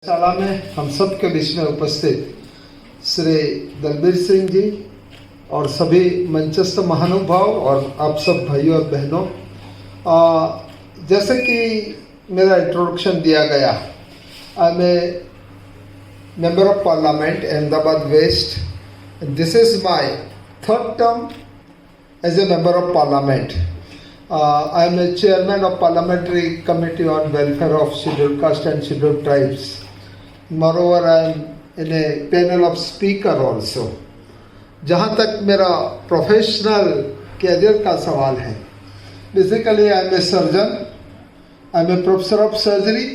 शाला में हम सब के बीच में उपस्थित श्री दलबीर सिंह जी और सभी मंचस्थ महानुभाव और आप सब भाइयों और बहनों, जैसे कि मेरा इंट्रोडक्शन दिया गया, I am a member of Parliament Ahmedabad West. This is my third term as a member of Parliament. I am a chairman of Parliamentary Committee on Welfare of Scheduled Caste and Scheduled Tribes. Moreover, I am in a panel of speaker also. जहाँ तक मेरा professional career का सवाल है, basically I am a surgeon, I am a professor of surgery.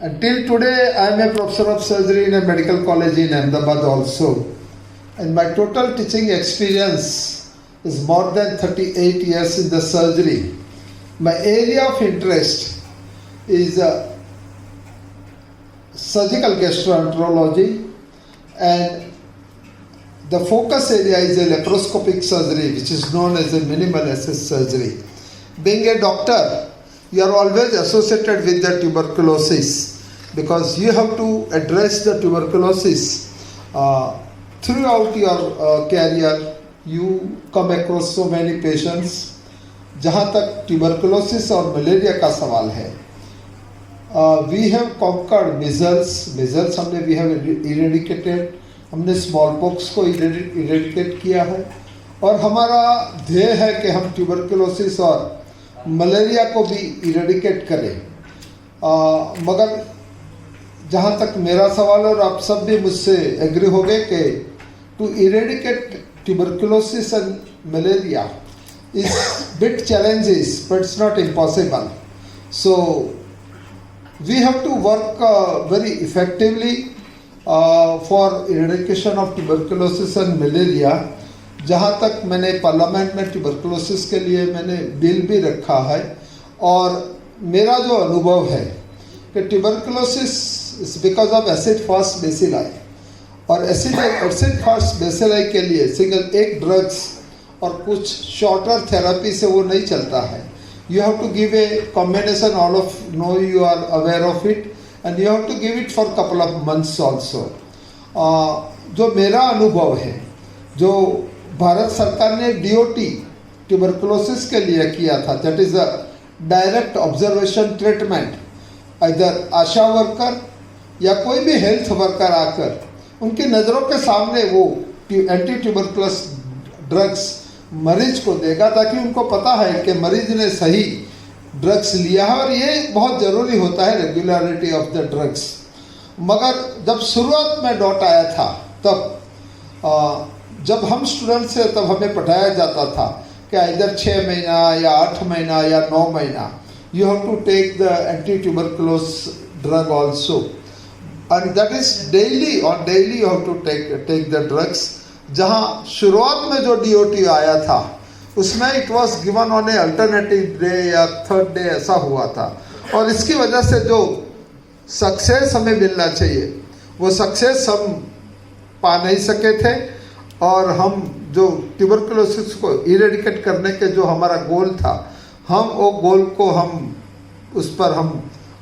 Until today, I am a professor of surgery in a medical college in Ahmedabad also. And my total teaching experience is more than 38 years in the surgery. My area of interest is surgical gastroenterology, and the focus area is a laparoscopic surgery, which is known as a minimal access surgery. Being a doctor, you are always associated with the tuberculosis because you have to address the tuberculosis throughout your career. You come across so many patients. जहाँ तक tuberculosis और malaria का सवाल है, we have conquered measles हमने we have eradicated, हमने small pox को eradicate किया है, और हमारा ध्येय है कि हम ट्यूबरकुलोसिस और मलेरिया को भी इरेडिकेट करें. मगर जहाँ तक मेरा सवाल, और आप सब भी मुझसे एग्री हो गए कि to eradicate tuberculosis and malaria is bit challenges, but it's not impossible. So we have to work very effectively for eradication of tuberculosis and malaria. जहाँ तक मैंने पार्लियामेंट में ट्यूबरकुलोसिस के लिए मैंने बिल भी रखा है, और मेरा जो अनुभव है कि tuberculosis is because of acid fast bacilli, और एसिड फास्ट बेसिलाई के लिए सिंगल एक ड्रग्स और कुछ शॉर्टर थेरेपी से वो नहीं चलता है. You have to give a combination, all of know you are aware of it, and you have to give it for couple of months also. जो मेरा अनुभव है, जो भारत सरकार ने DOT ट्यूबरकुलोसिस के लिए किया था, that is a direct observation treatment. इधर आशा वर्कर या कोई भी हेल्थ वर्कर आकर उनकी नज़रों के सामने वो एंटी ट्यूबरकुलस ड्रग्स मरीज को देगा, ताकि उनको पता है कि मरीज ने सही ड्रग्स लिया है, और ये बहुत ज़रूरी होता है, रेगुलरिटी ऑफ द ड्रग्स. मगर जब शुरुआत में डॉट आया था, तब जब हम स्टूडेंट से, तब हमें पढ़ाया जाता था कि इधर 6 महीना या 8 महीना या 9 महीना you have to take the anti tuberculosis drug also, and that is daily you have to take the drugs. जहाँ शुरुआत में जो DOT आया था, उसमें it was given on a alternative day या third day ऐसा हुआ था, और इसकी वजह से जो सक्सेस हमें मिलना चाहिए वो सक्सेस हम पा नहीं सके थे, और हम जो ट्यूबरकुलोसिस को इरेडिकेट करने के जो हमारा गोल था, हम वो गोल को हम उस पर हम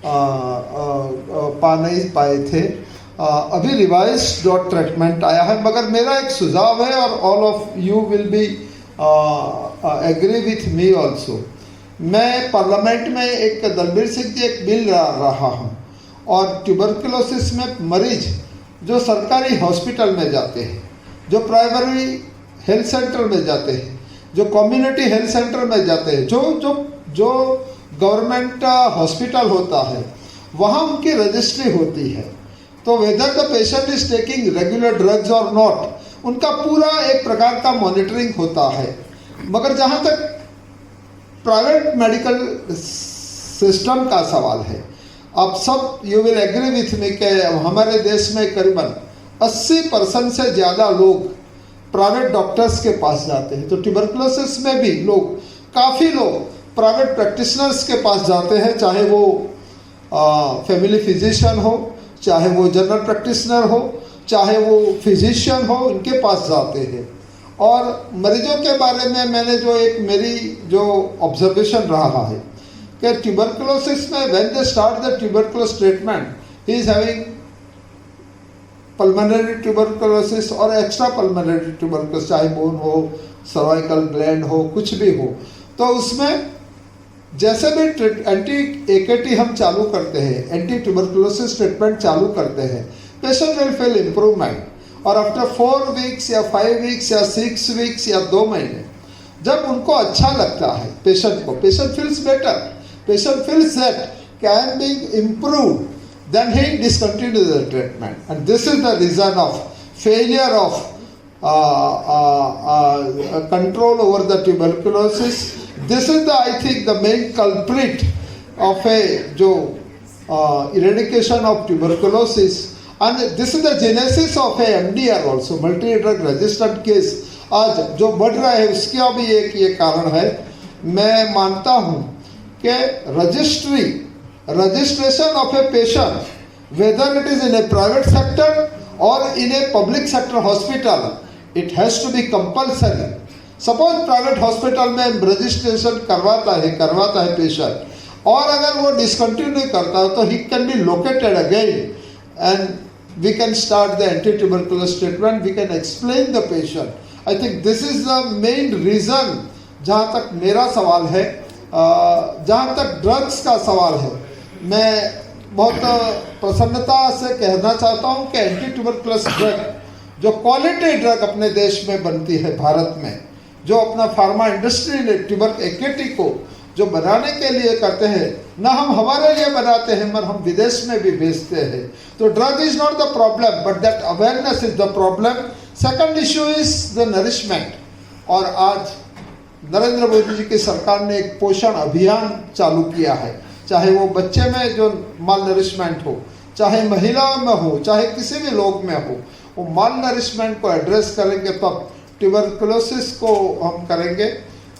पा नहीं पाए थे. अभी रिवाइज डॉट ट्रीटमेंट आया है, मगर मेरा एक सुझाव है, और all of you will be agree with me also. मैं पार्लियामेंट में एक दलबीर सिंह जी एक बिल ला रहा हूँ, और ट्यूबरकुलोसिस में मरीज जो सरकारी हॉस्पिटल में जाते हैं, जो प्राइमरी हेल्थ सेंटर में जाते हैं, जो कम्युनिटी हेल्थ सेंटर में जाते हैं, जो गवर्नमेंट हॉस्पिटल होता है, वहाँ उनकी रजिस्ट्री होती है. तो whether the patient is taking regular drugs और नॉट, उनका पूरा एक प्रकार का मॉनिटरिंग होता है. मगर जहाँ तक प्राइवेट मेडिकल सिस्टम का सवाल है, आप सब you will agree with me कि हमारे देश में करीबन 80% से ज़्यादा लोग प्राइवेट डॉक्टर्स के पास जाते हैं. तो ट्यूबरकुलोसिस में भी काफ़ी लोग प्राइवेट प्रैक्टिशनर्स के पास जाते हैं, चाहे वो फैमिली फिजिशियन हो, चाहे वो जनरल प्रैक्टिशनर हो, चाहे वो फिजिशियन हो, उनके पास जाते हैं. और मरीजों के बारे में मैंने जो एक मेरी जो ऑब्जर्वेशन रहा है कि ट्यूबरकुलोसिस में when they start the tuberculosis treatment, he is having pulmonary tuberculosis और एक्स्ट्रा pulmonary tuberculosis, चाहे बोन हो, सर्वाइकल ग्लैंड हो, कुछ भी हो, तो उसमें जैसे भी एंटी AKT हम चालू करते हैं, एंटी ट्यूबरकुलोसिस ट्रीटमेंट चालू करते हैं, पेशेंट विल फील इम्प्रूवमेंट। और आफ्टर 4 वीक्स या 5 वीक्स या 6 वीक्स या 2 महीने जब उनको अच्छा लगता है पेशेंट को, patient feels better, patient feels that I am being improved, then he discontinues the treatment, and this is the reason of failure of control over the tuberculosis. This is the, I think, the main culprit of a eradication of tuberculosis, and this is the genesis of a MDR also, multi-drug resistant case. आज जो बढ़ रहा है उसका भी एक ये कारण है। मैं मानता हूँ कि registration of a patient, whether it is in a private sector or in a public sector hospital, it has to be compulsory. Suppose private hospital में registration करवाता है patient, और अगर वो discontinue करता है तो he can be located again and we can start the anti-tuberculosis treatment, we can explain the patient. I think this is the main reason। जहाँ तक मेरा सवाल है, जहाँ तक ड्रग्स का सवाल है, मैं बहुत प्रसन्नता से कहना चाहता हूँ कि एंटी ट्यूबरकुलोसिस ड्रग, जो क्वालिटी ड्रग अपने देश में बनती है भारत में, जो अपना फार्मा इंडस्ट्री ने AKT को जो बनाने के लिए करते हैं, ना हम हमारे लिए बनाते हैं मगर हम विदेश में भी बेचते हैं। तो drug is not the problem but that awareness is the problem. Second issue is the nourishment. और आज नरेंद्र मोदी जी की सरकार ने एक पोषण अभियान चालू किया है, चाहे वो बच्चे में जो माल नरिशमेंट हो, चाहे महिलाओं में हो, चाहे किसी भी लोग में हो, वो माल नरिशमेंट को एड्रेस करेंगे तब ट्यूबरकुलोसिस को हम करेंगे।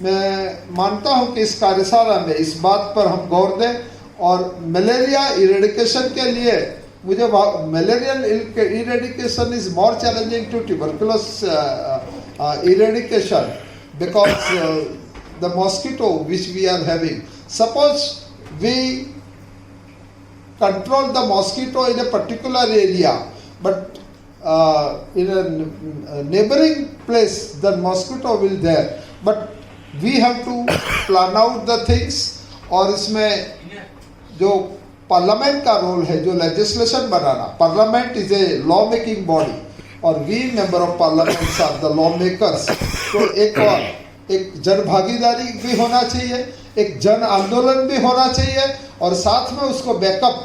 मैं मानता हूं कि इस कार्यशाला में इस बात पर हम गौर दें, और मलेरिया इरेडिकेशन के लिए मुझे malarial eradication is more challenging to tuberculosis eradication because the mosquito which we are having, suppose we control the mosquito in a particular area, but in a neighboring place the mosquito will there, but we have to plan out the things। और इसमें जो parliament का role है, जो legislation बनाना, parliament is a law making body और we member of parliament are the law makers. तो एक जन भागीदारी भी होना चाहिए, एक जन आंदोलन भी होना चाहिए, और साथ में उसको बैकअप,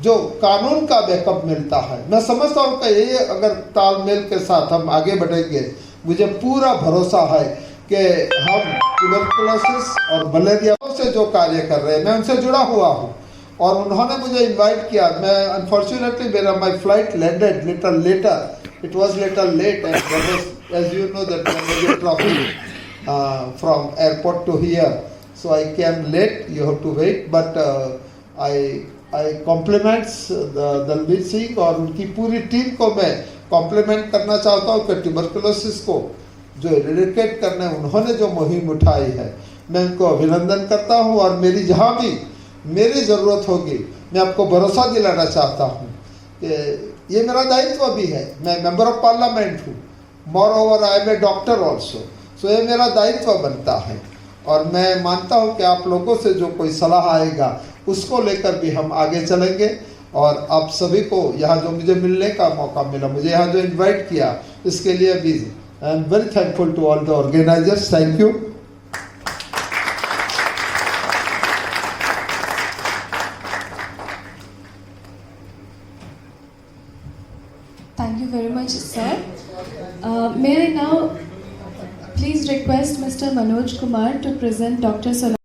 जो कानून का बैकअप मिलता है। मैं समझता हूँ कि ये अगर तालमेल के साथ हम आगे बढ़ेंगे, मुझे पूरा भरोसा है कि हम ट्यूबरकुलोसिस और मलेरिया से जो कार्य कर रहे हैं, मैं उनसे जुड़ा हुआ हूँ और उन्होंने मुझे इनवाइट किया। मैं अनफॉर्चुनेटली मेरा my flight landed little later, it was little late and there was, as you know, that there was traffic from airport to here, so I came late, you have to wait, but I compliments Dalbir Singh और उनकी पूरी team को मैं complement करना चाहता हूँ कि tuberculosis को जो इरेडिकेट करने उन्होंने जो मुहिम उठाई है, मैं उनको अभिनंदन करता हूँ। और मेरी जहाँ भी मेरी ज़रूरत होगी, मैं आपको भरोसा दिलाना चाहता हूँ कि ये मेरा दायित्व भी है। मैं मेंबर ऑफ पार्लियामेंट हूँ, more over I am a doctor also, so ये मेरा दायित्व बनता है। और मैं मानता हूँ कि आप लोगों से जो कोई सलाह आएगा उसको लेकर भी हम आगे चलेंगे। और आप सभी को यहाँ जो मुझे मिलने का मौका मिला, मुझे यहाँ जो इनवाइट किया, इसके लिए भी I am very thankful to all the organisers. Thank you. Thank you very much, sir. May I now please request Mr. Manoj Kumar to present Dr.